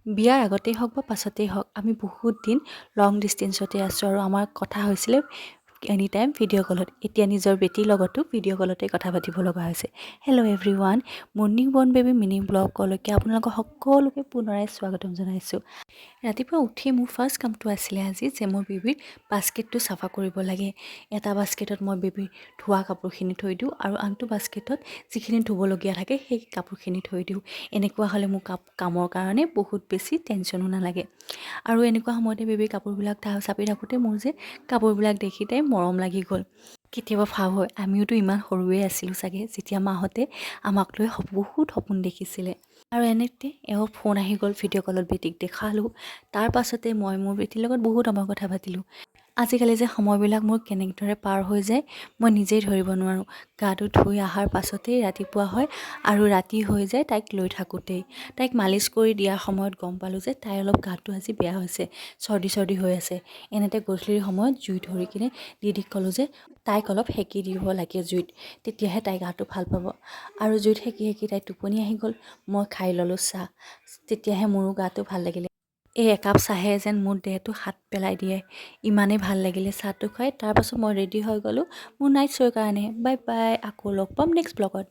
বিয়াৰ আগতেই হওক বা পাছতেই হওক আমি বহুত দিন লং ডিষ্টেঞ্চতে আছোঁ আৰু আমাৰ কথা হৈছিলে এনি টাইম ভিডিঅ' কলত। এতিয়া নিজৰ বেটীৰ লগতো ভিডিঅ' কলতে কথা পাতিব লগা হৈছে। হেল্ল' এভৰি ওৱান, মৰ্ণিং বৰ্ণ বেবী মিনি ব্লগলৈকে আপোনালোকক সকলোকে পুনৰাই স্বাগতম জনাইছোঁ। ৰাতিপুৱা উঠি মোৰ ফাৰ্ষ্ট কামটো আছিলে আজি যে মোৰ বেবীৰ বাস্কেটটো চাফা কৰিব লাগে। এটা বাস্কেটত মই বেবীৰ ধোৱা কাপোৰখিনি থৈ দিওঁ আৰু আনটো বাস্কেটত যিখিনি ধুবলগীয়া থাকে সেই কাপোৰখিনি থৈ দিওঁ। এনেকুৱা হ'লে মোৰ কামৰ কাৰণে বহুত বেছি টেনশ্যনো নালাগে। আৰু এনেকুৱা সময়তে বেবীৰ কাপোৰবিলাক চাপি থাকোঁতে মোৰ যে কাপোৰবিলাক দেখি তাই মৰম লাগি গ'ল। কেতিয়াবা ভাব হয় আমিওতো ইমান সৰুৱে আছিলোঁ চাগে যেতিয়া মাহঁতে আমাক লৈ বহুত সপোন দেখিছিলে। আৰু এনেতে এওঁ ফোন আহি গ'ল, ভিডিঅ' কলত বেটীক দেখালোঁ। তাৰ পাছতে মই মোৰ বেটীৰ লগত বহুত সময় কথা পাতিলোঁ। আজিকালি যে সময়বিলাক মোৰ কেনেদৰে পাৰ হৈ যায় মই নিজেই ধৰিব নোৱাৰোঁ। গাটো ধুই অহাৰ পাছতেই ৰাতিপুৱা হয় আৰু ৰাতি হৈ যায় তাইক লৈ থাকোঁতেই। তাইক মালিচ কৰি দিয়াৰ সময়ত গম পালোঁ যে তাইৰ অলপ গাটো আজি বেয়া হৈছে, চৰ্দি হৈ আছে। এনেতে গধূলিৰ সময়ত জুই ধৰি কিনে দিদিক ক'লোঁ যে তাইক অলপ সেকি দিব লাগে জুইত, তেতিয়াহে তাই গাটো ভাল পাব। আৰু জুইত সেকি তাই টোপনি আহি গ'ল। মই খাই ল'লোঁ চাহ, তেতিয়াহে মোৰো গাটো ভাল লাগিলে। এই একাপ চাহে যেন মোৰ দেহটো হাত পেলাই দিয়ে, ইমানেই ভাল লাগিলে চাহটো খাই। তাৰপাছত মই ৰেডি হৈ গ'লোঁ মোৰ নাইট শ্ব'ৰ কাৰণে। বাই বাই, আকৌ লগ পাম নেক্সট ব্লগত।